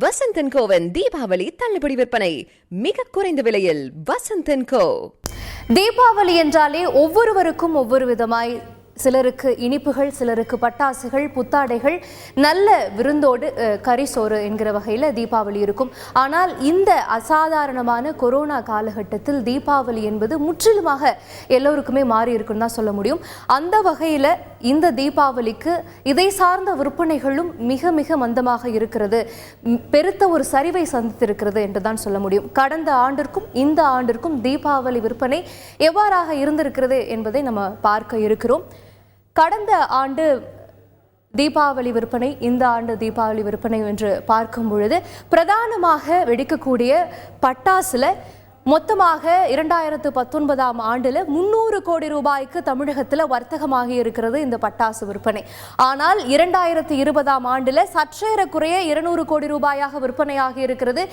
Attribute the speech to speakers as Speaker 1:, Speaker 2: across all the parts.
Speaker 1: Vasanthan CoWIN Deepavali தள்ளுபடி விற்பனை மிக குறைந்த விலையில். வசந்தன் கோ.
Speaker 2: தீபாவளி என்றாலே ஒவ்வொருவருக்கும் ஒவ்வொரு விதமாய், சிலருக்கு இனிப்புகள், சிலருக்கு பட்டாசுகள், புத்தாடைகள், நல்ல விருந்தோடு கரிசோறு என்கிற வகையில் தீபாவளி இருக்கும். ஆனால் இந்த அசாதாரணமான கொரோனா காலகட்டத்தில் தீபாவளி என்பது முற்றிலுமாக எல்லோருக்குமே மாறி இருக்குன்னு தான் சொல்ல முடியும். அந்த வகையில் இந்த தீபாவளிக்கு இதை சார்ந்த விற்பனைகளும் மிக மிக மந்தமாக இருக்கிறது, பெருத்த ஒரு சரிவை சந்தித்திருக்கிறது என்று தான் சொல்ல முடியும். கடந்த ஆண்டிற்கும் இந்த ஆண்டிற்கும் தீபாவளி விற்பனை எவ்வாறாக இருந்திருக்கிறது என்பதை நம்ம பார்க்க இருக்கிறோம். கடந்த ஆண்டு தீபாவளி விற்பனை, இந்த ஆண்டு தீபாவளி விற்பனை என்று பார்க்கும் பொழுது பிரதானமாக வெடிக்கக்கூடிய பட்டாசுல மொத்தமாக 2019ஆம் ஆண்டில் 300 கோடி ரூபாய்க்கு தமிழகத்தில் வர்த்தகமாக இருக்கிறது இந்த பட்டாசு விற்பனை. ஆனால் 2020ஆம் ஆண்டில் சற்றேறக்குறைய 200 கோடி ரூபாயாக விற்பனையாகி இருக்கிறது.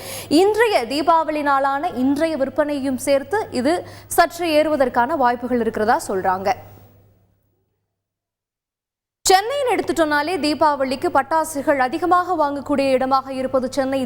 Speaker 2: இன்றைய தீபாவளி நாளான இன்றைய விற்பனையும் சேர்த்து இது சற்று ஏறுவதற்கான வாய்ப்புகள் இருக்கிறதா சொல்றாங்க. சென்னையின் எடுத்துட்டோம்னாலே தீபாவளிக்கு பட்டாசுகள் அதிகமாக வாங்கக்கூடிய இடமாக இருப்பது சென்னை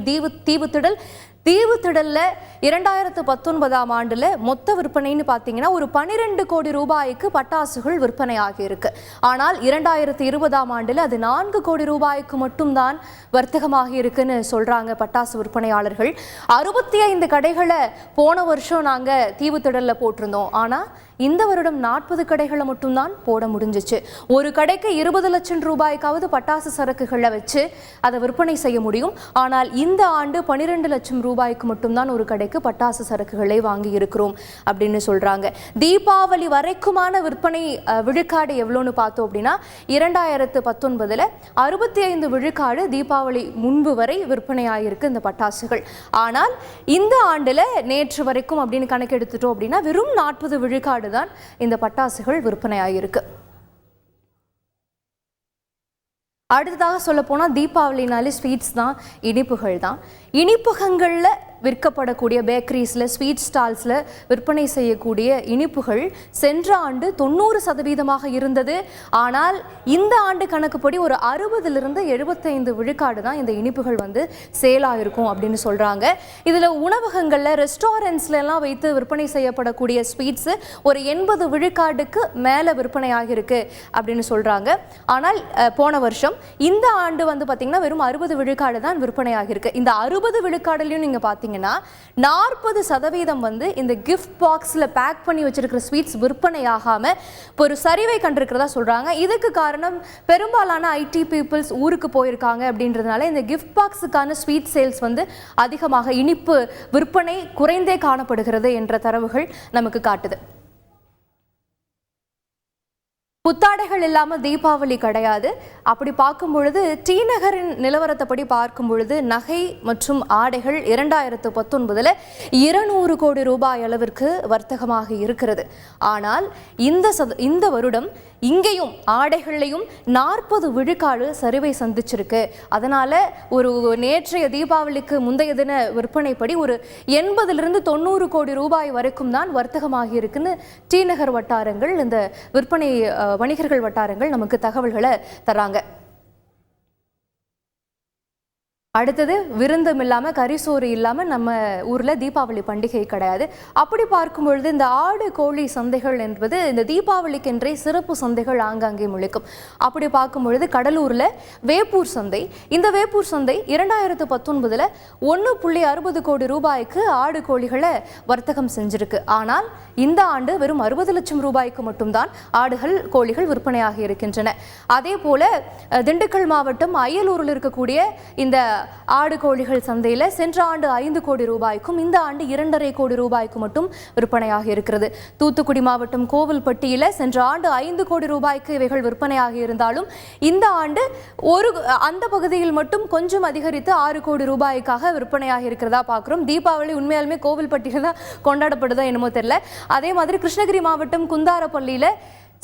Speaker 2: தீவுத்திடல். தீவுத்திடல்ல 2019ஆம் ஆண்டுல மொத்த விற்பனைன்னு பார்த்தீங்கன்னா ஒரு 12 கோடி ரூபாய்க்கு பட்டாசுகள் விற்பனை ஆகியிருக்கு. ஆனால் 2020ஆம் ஆண்டுல அது 4 கோடி ரூபாய்க்கு மட்டும்தான் வர்த்தகமாக இருக்குன்னு சொல்றாங்க பட்டாசு விற்பனையாளர்கள். 65 கடைகளை போன வருஷம் நாங்க தீவுத்திடல்ல போட்டிருந்தோம். ஆனா இந்த வருடம் 40 கடைகளை மட்டும்தான் போட முடிஞ்சிச்சு. ஒரு கடைக்கு 20 லட்சம் ரூபாய்க்காவது பட்டாசு சரக்குகளை வச்சு அதை விற்பனை செய்ய முடியும். ஆனால் இந்த ஆண்டு 12 லட்சம் ரூபாய்க்கு மட்டும்தான் ஒரு கடைக்கு பட்டாசு சரக்குகளை வாங்கி இருக்கிறோம் அப்படின்னு சொல்றாங்க. தீபாவளி வரைக்குமான விற்பனை விழுக்காடு எவ்வளோன்னு பார்த்தோம் அப்படின்னா 2019 65 விழுக்காடு தீபாவளி முன்பு வரை விற்பனை ஆகியிருக்கு இந்த பட்டாசுகள். ஆனால் இந்த ஆண்டுல நேற்று வரைக்கும் அப்படின்னு கணக்கு எடுத்துட்டோம் அப்படின்னா வெறும் 40 விழுக்காடு தான் இந்த பட்டாசுகள் விற்பனை ஆகியிருக்கு. அடுத்ததாக சொல்ல போனால் தீபாவளினாலே ஸ்வீட்ஸ் தான், இனிப்புகள் தான். இனிப்புகங்களில் விற்கப்படக்கூடிய பேக்கரிஸில், ஸ்வீட் ஸ்டால்ஸில் விற்பனை செய்யக்கூடிய இனிப்புகள் சென்ற ஆண்டு 90% இருந்தது. ஆனால் இந்த ஆண்டு கணக்குப்படி ஒரு 60லிருந்து 75 விழுக்காடு தான் இந்த இனிப்புகள் சேலாக இருக்கும் அப்படின்னு சொல்கிறாங்க. இதில் உணவகங்களில், ரெஸ்டாரண்ட்ஸ்லாம் வைத்து விற்பனை செய்யப்படக்கூடிய ஸ்வீட்ஸு ஒரு 80 விழுக்காடுக்கு மேலே விற்பனை ஆகியிருக்கு அப்படின்னு சொல்கிறாங்க. ஆனால் போன வருஷம் இந்த ஆண்டு பார்த்திங்கன்னா வெறும் 60 விழுக்காடு தான் விற்பனை ஆகியிருக்கு. இந்த 60 விழுக்காடுலையும் நீங்கள் பார்த்தீங்கன்னா 40% இந்த கிஃப்ட் பாக்ஸில் பேக் பண்ணி வச்சிருக்கிற ஸ்வீட்ஸ் விற்பனை ஆகாம ஒரு சரிவை கண்டிருக்கிறதா சொல்றாங்க. இதுக்கு காரணம் பெரும்பாலான ஐடி பீப்புள்ஸ் ஊருக்கு போயிருக்காங்க அப்படின்றதுனால இந்த கிஃப்ட் பாக்ஸுக்கான ஸ்வீட் சேல்ஸ் அதிகமாக, இனிப்பு விற்பனை குறைந்தே காணப்படுகிறது என்ற தரவுகள் நமக்கு காட்டுது. புத்தாடைகள் இல்லாமல் தீபாவளி கிடையாது. அப்படி பார்க்கும் பொழுது டி நகரின் நிலவரத்தைப்படி பார்க்கும் பொழுது நகை மற்றும் ஆடைகள் 2019 200 கோடி ரூபாய் அளவிற்கு வர்த்தகமாக இருக்கிறது. ஆனால் இந்த வருடம் இங்கேயும் ஆடைகள்லையும் 40 விழுக்காடு சரிவை சந்திச்சிருக்கு. அதனால ஒரு நேற்றைய தீபாவளிக்கு முந்தைய தின விற்பனைப்படி ஒரு 80லிருந்து 90 கோடி ரூபாய் வரைக்கும் தான் வர்த்தகமாகி இருக்குன்னு டி நகர் வட்டாரங்கள், இந்த விற்பனை வணிகர்கள் வட்டாரங்கள் நமக்கு தகவல்களை தராங்க. அடுத்தது விருந்தும் இல்லாமல், கரிசோறு இல்லாமல் நம்ம ஊரில் தீபாவளி பண்டிகை கிடையாது. அப்படி பார்க்கும் பொழுது இந்த ஆடு கோழி சந்தைகள் என்பது இந்த தீபாவளிக்கென்றே சிறப்பு சந்தைகள் ஆங்காங்கே முளைக்கும். அப்படி பார்க்கும் பொழுது கடலூரில் வேப்பூர் சந்தை, இந்த வேப்பூர் சந்தை 2019 1.60 கோடி ரூபாய்க்கு ஆடு கோழிகளை வர்த்தகம் செஞ்சிருக்கு. ஆனால் இந்த ஆண்டு வெறும் 60 லட்சம் ரூபாய்க்கு மட்டும்தான் ஆடுகள் கோழிகள் விற்பனையாகி இருக்கின்றன. அதே போல திண்டுக்கல் மாவட்டம் அயலூரில் இருக்கக்கூடிய இந்த ஆடு கோழிகள் சந்தையில் சென்ற ஆண்டு 5 கோடி ரூபாய்க்கும் இந்த ஆண்டு 2.5 கோடி ரூபாய்க்கு மட்டும் விற்பனையாகி இருக்கிறது. தூத்துக்குடி மாவட்டம் கோவில்பட்டியில் சென்ற ஆண்டு 5 கோடி ரூபாய்க்கு இவைகள் விற்பனையாகி இருந்தாலும் இந்த ஆண்டு அந்த பகுதியில் மட்டும் கொஞ்சம் அதிகரித்து 6 கோடி ரூபாய்க்காக விற்பனையாகி இருக்கிறதா பார்க்குறோம். தீபாவளி உண்மையாலுமே கோவில்பட்டியில் தான் கொண்டாடப்படுதோ என்னமோ தெரியல. அதே மாதிரி கிருஷ்ணகிரி மாவட்டம் குந்தாரப்பள்ளியில்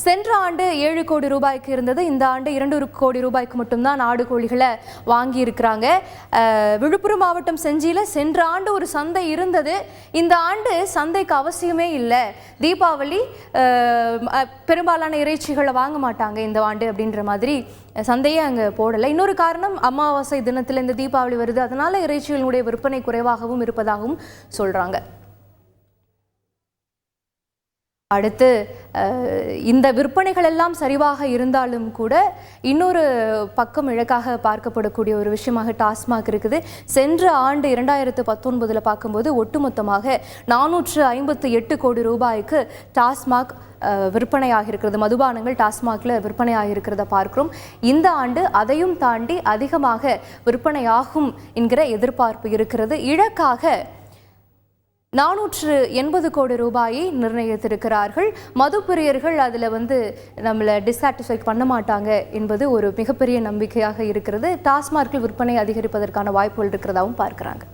Speaker 2: சென்ற ஆண்டு 7 கோடி ரூபாய்க்கு இருந்தது, இந்த ஆண்டு 2 கோடி ரூபாய்க்கு மட்டும்தான் நாடு கோழிகளை வாங்கி இருக்கிறாங்க. விழுப்புரம் மாவட்டம் செஞ்சியில் சென்ற ஆண்டு ஒரு சந்தை இருந்தது, இந்த ஆண்டு சந்தைக்கு அவசியமே இல்லை, தீபாவளி பெரும்பாலான இறைச்சிகளை வாங்க மாட்டாங்க இந்த ஆண்டு அப்படின்ற மாதிரி சந்தையே அங்கே போடலை. இன்னொரு காரணம், அமாவாசை தினத்தில் இந்த தீபாவளி வருது, அதனால இறைச்சிகளுடைய விற்பனை குறைவாகவும் இருப்பதாகவும் சொல்றாங்க. அடுத்து இந்த விற்பனைகள் எல்லாம் சரிவாக இருந்தாலும் கூட இன்னொரு பக்கம் இழக்காக பார்க்கப்படக்கூடிய ஒரு விஷயமாக டாஸ்மாக் இருக்குது. சென்ற ஆண்டு 2019 பார்க்கும்போது ஒட்டுமொத்தமாக 458 கோடி ரூபாய்க்கு டாஸ்மாக் விற்பனையாக இருக்கிறது, மதுபானங்கள் டாஸ்மாகில் விற்பனையாக இருக்கிறத பார்க்கிறோம். இந்த ஆண்டு அதையும் தாண்டி அதிகமாக விற்பனையாகும் என்கிற எதிர்பார்ப்பு இருக்கிறது. இழக்காக 480 கோடி ரூபாயை நிர்ணயித்திருக்கிறார்கள். மதுப்பிரியர்கள் அதில் நம்மளை டிஸாட்டிஸ்ஃபை பண்ண மாட்டாங்க என்பது ஒரு மிகப்பெரிய நம்பிக்கையாக இருக்கிறது. டாஸ்மாகில் விற்பனை அதிகரிப்பதற்கான வாய்ப்புகள் இருக்கிறதாகவும் பார்க்குறாங்க.